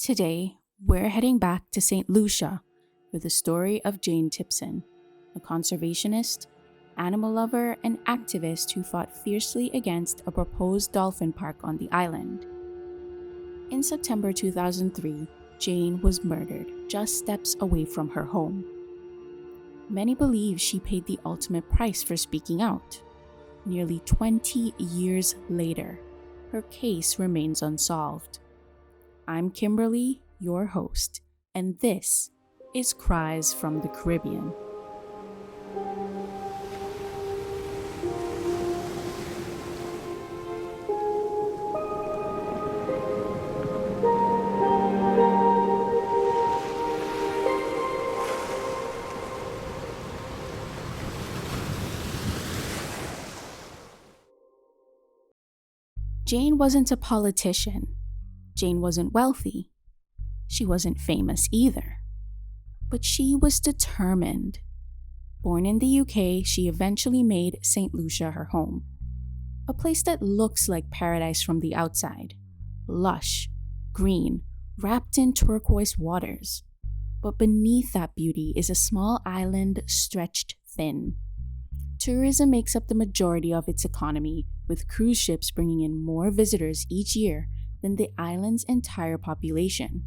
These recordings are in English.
Today, we're heading back to St. Lucia for the story of Jane Tipson, a conservationist, animal lover, and activist who fought fiercely against a proposed dolphin park on the island. In September 2003, Jane was murdered just steps away from her home. Many believe she paid the ultimate price for speaking out. Nearly 20 years later, her case remains unsolved. I'm Kimberly, your host, and this is Cries from the Caribbean. Jane wasn't a politician. Jane wasn't wealthy. She wasn't famous either. But she was determined. Born in the UK, she eventually made St. Lucia her home. A place that looks like paradise from the outside. Lush, green, wrapped in turquoise waters. But beneath that beauty is a small island stretched thin. Tourism makes up the majority of its economy, with cruise ships bringing in more visitors each year than the island's entire population.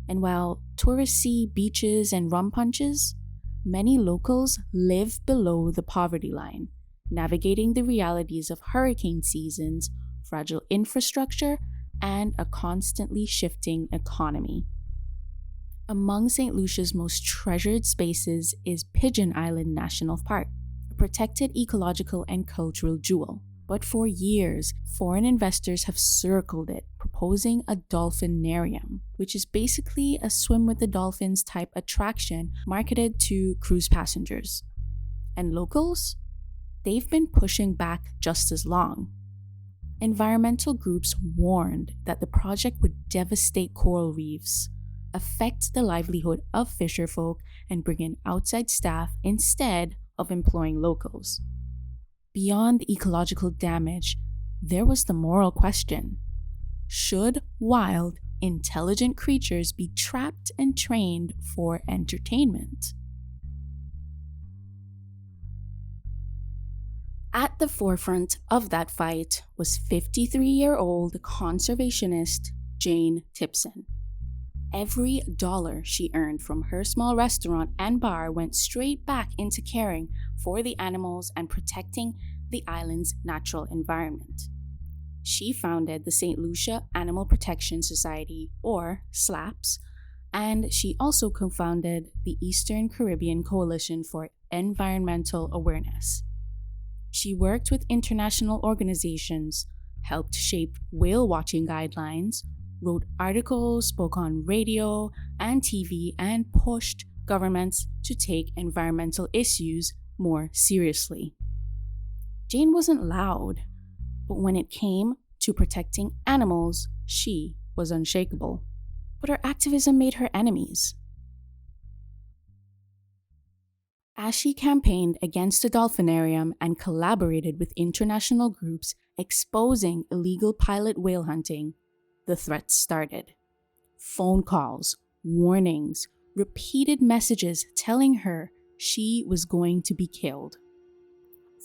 And while tourists see beaches and rum punches, many locals live below the poverty line, navigating the realities of hurricane seasons, fragile infrastructure, and a constantly shifting economy. Among St. Lucia's most treasured spaces is Pigeon Island National Park, a protected ecological and cultural jewel. But for years, foreign investors have circled it, proposing a dolphinarium, which is basically a swim with the dolphins type attraction marketed to cruise passengers. And locals? They've been pushing back just as long. Environmental groups warned that the project would devastate coral reefs, affect the livelihood of fisherfolk, and bring in outside staff instead of employing locals. Beyond the ecological damage, there was the moral question. Should wild, intelligent creatures be trapped and trained for entertainment? At the forefront of that fight was 53-year-old conservationist Jane Tipson. Every dollar she earned from her small restaurant and bar went straight back into caring for the animals and protecting the island's natural environment. She founded the St. Lucia Animal Protection Society, or SLAPS, and she also co-founded the Eastern Caribbean Coalition for Environmental Awareness. She worked with international organizations, helped shape whale watching guidelines, wrote articles, spoke on radio and TV, and pushed governments to take environmental issues more seriously. Jane wasn't loud, but when it came to protecting animals, she was unshakable. But her activism made her enemies. As she campaigned against the dolphinarium and collaborated with international groups exposing illegal pilot whale hunting, the threats started. Phone calls, warnings, repeated messages telling her she was going to be killed.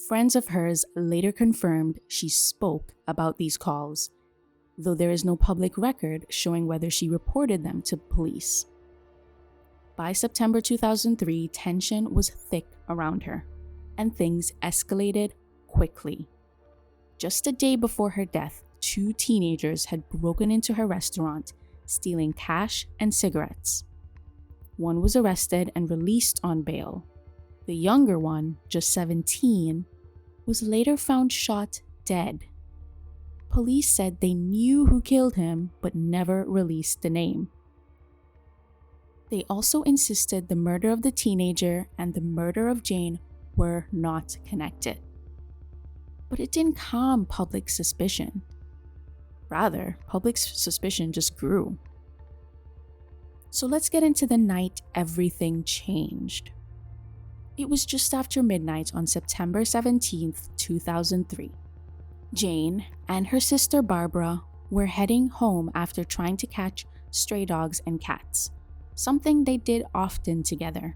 Friends of hers later confirmed she spoke about these calls, though there is no public record showing whether she reported them to police. By September 2003, tension was thick around her, and things escalated quickly. Just a day before her death, 2 teenagers had broken into her restaurant, stealing cash and cigarettes. One was arrested and released on bail. The younger one, just 17, was later found shot dead. Police said they knew who killed him, but never released the name. They also insisted the murder of the teenager and the murder of Jane were not connected. But it didn't calm public suspicion. Rather, public suspicion just grew. So let's get into the night everything changed. It was just after midnight on September 17th, 2003. Jane and her sister Barbara were heading home after trying to catch stray dogs, and cats, something they did often together.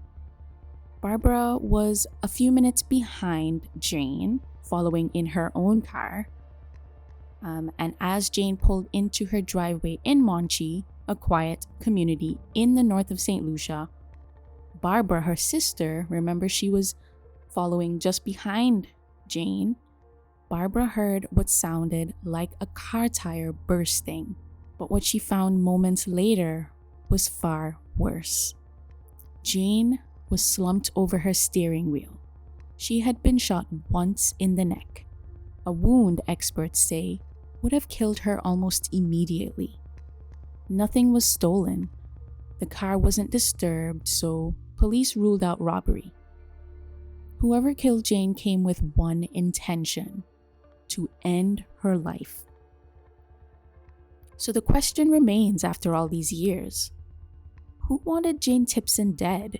Barbara was a few minutes behind Jane, following in her own car. And as Jane pulled into her driveway in Monchi, a quiet community in the north of St. Lucia, Barbara, her sister, remember she was following just behind Jane. Barbara heard what sounded like a car tire bursting, but what she found moments later was far worse. Jane was slumped over her steering wheel. She had been shot once in the neck, a wound experts say would have killed her almost immediately. Nothing was stolen. The car wasn't disturbed, so police ruled out robbery. Whoever killed Jane came with one intention: to end her life. So the question remains after all these years: who wanted Jane Tipson dead?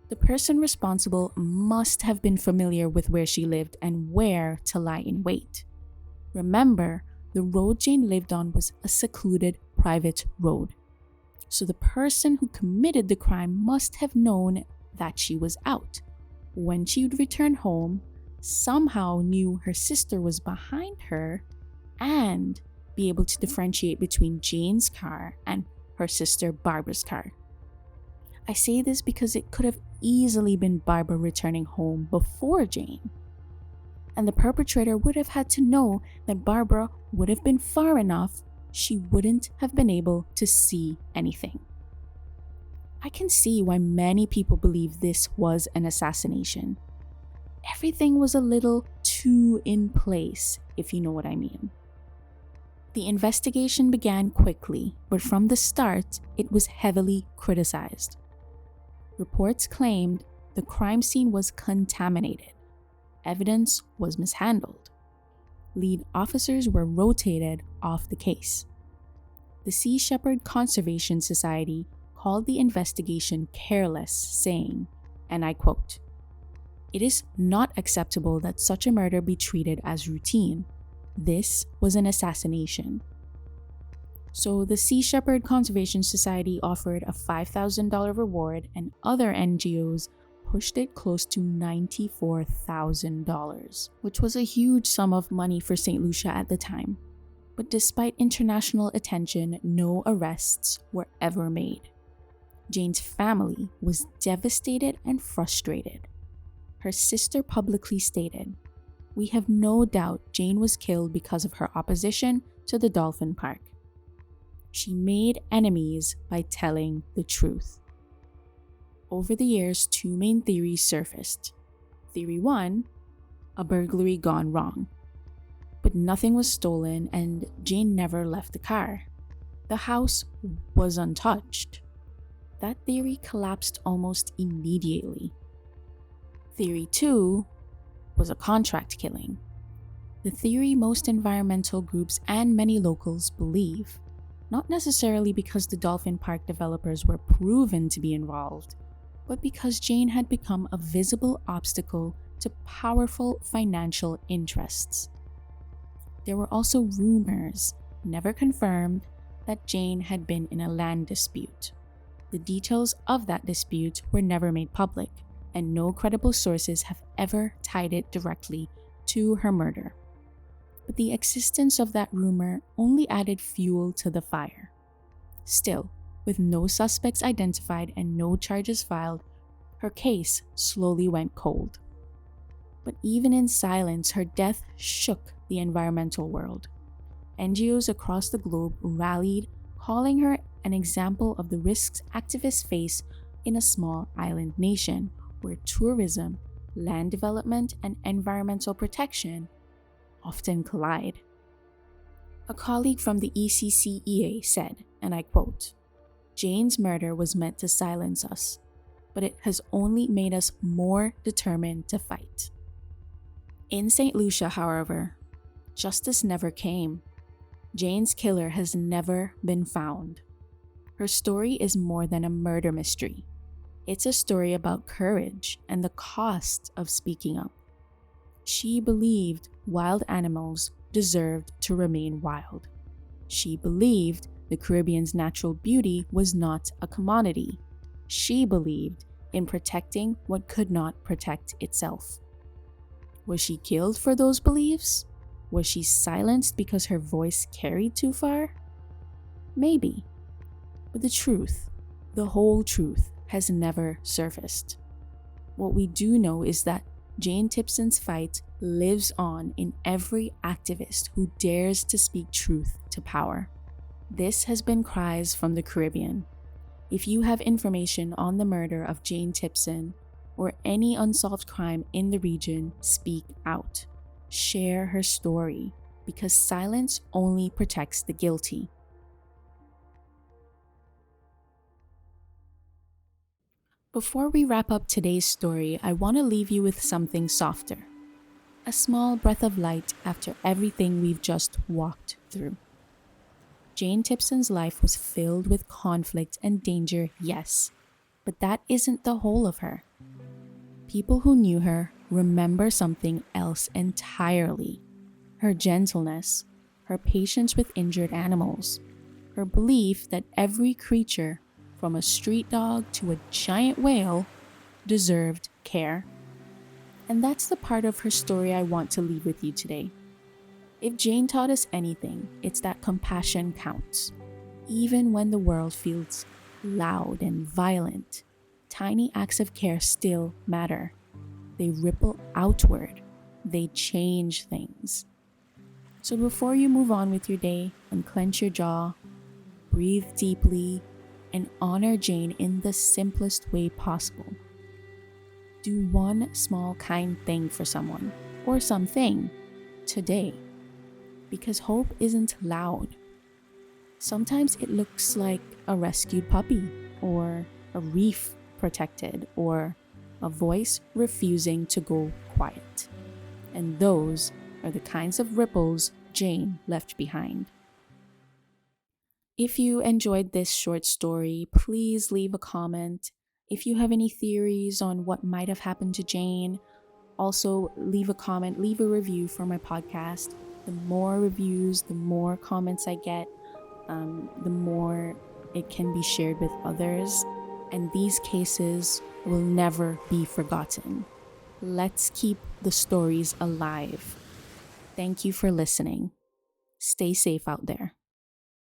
The person responsible must have been familiar with where she lived and where to lie in wait. Remember, the road Jane lived on was a secluded private road. So the person who committed the crime must have known that she was out. When she would return home, somehow knew her sister was behind her, and be able to differentiate between Jane's car and her sister Barbara's car. I say this because it could have easily been Barbara returning home before Jane. And the perpetrator would have had to know that Barbara would have been far enough she wouldn't have been able to see anything. I can see why many people believe this was an assassination. Everything was a little too in place, if you know what I mean. The investigation began quickly, but from the start, it was heavily criticized. Reports claimed the crime scene was contaminated. Evidence was mishandled. Lead officers were rotated off the case. The Sea Shepherd Conservation Society called the investigation careless, saying, and I quote, "It is not acceptable that such a murder be treated as routine. This was an assassination." So the Sea Shepherd Conservation Society offered a $5,000 reward, and other NGOs pushed it close to $94,000, which was a huge sum of money for St. Lucia at the time. But despite international attention, no arrests were ever made. Jane's family was devastated and frustrated. Her sister publicly stated, "We have no doubt Jane was killed because of her opposition to the dolphin park. She made enemies by telling the truth." Over the years, two main theories surfaced. Theory 1, a burglary gone wrong. But nothing was stolen and Jane never left the car. The house was untouched. That theory collapsed almost immediately. Theory 2 was a contract killing. The theory most environmental groups and many locals believe, not necessarily because the dolphin park developers were proven to be involved, but because Jane had become a visible obstacle to powerful financial interests. There were also rumors, never confirmed, that Jane had been in a land dispute. The details of that dispute were never made public, and no credible sources have ever tied it directly to her murder. But the existence of that rumor only added fuel to the fire. Still, with no suspects identified and no charges filed, her case slowly went cold. But even in silence, her death shook the environmental world. NGOs across the globe rallied, calling her an example of the risks activists face in a small island nation where tourism, land development, and environmental protection often collide. A colleague from the ECCEA said, and I quote, "Jane's murder was meant to silence us, but it has only made us more determined to fight." In St. Lucia, however, justice never came. Jane's killer has never been found. Her story is more than a murder mystery. It's a story about courage and the cost of speaking up. She believed wild animals deserved to remain wild. She believed the Caribbean's natural beauty was not a commodity. She believed in protecting what could not protect itself. Was she killed for those beliefs? Was she silenced because her voice carried too far? Maybe. But the truth, the whole truth, has never surfaced. What we do know is that Jane Tipson's fight lives on in every activist who dares to speak truth to power. This has been Cries from the Caribbean. If you have information on the murder of Jane Tipson or any unsolved crime in the region, speak out. Share her story, because silence only protects the guilty. Before we wrap up today's story, I want to leave you with something softer. A small breath of light after everything we've just walked through. Jane Tipson's life was filled with conflict and danger, yes, but that isn't the whole of her. People who knew her remember something else entirely. Her gentleness, her patience with injured animals, her belief that every creature, from a street dog to a giant whale, deserved care. And that's the part of her story I want to leave with you today. If Jane taught us anything, it's that compassion counts. Even when the world feels loud and violent, tiny acts of care still matter. They ripple outward. They change things. So before you move on with your day, unclench your jaw, breathe deeply, and honor Jane in the simplest way possible. Do one small kind thing for someone, or something, today. Because hope isn't loud. Sometimes it looks like a rescued puppy, or a reef protected, or a voice refusing to go quiet. And those are the kinds of ripples Jane left behind. If you enjoyed this short story, please leave a comment. If you have any theories on what might have happened to Jane, also leave a comment, leave a review for my podcast. The more reviews, the more comments I get, the more it can be shared with others. And these cases will never be forgotten. Let's keep the stories alive. Thank you for listening. Stay safe out there.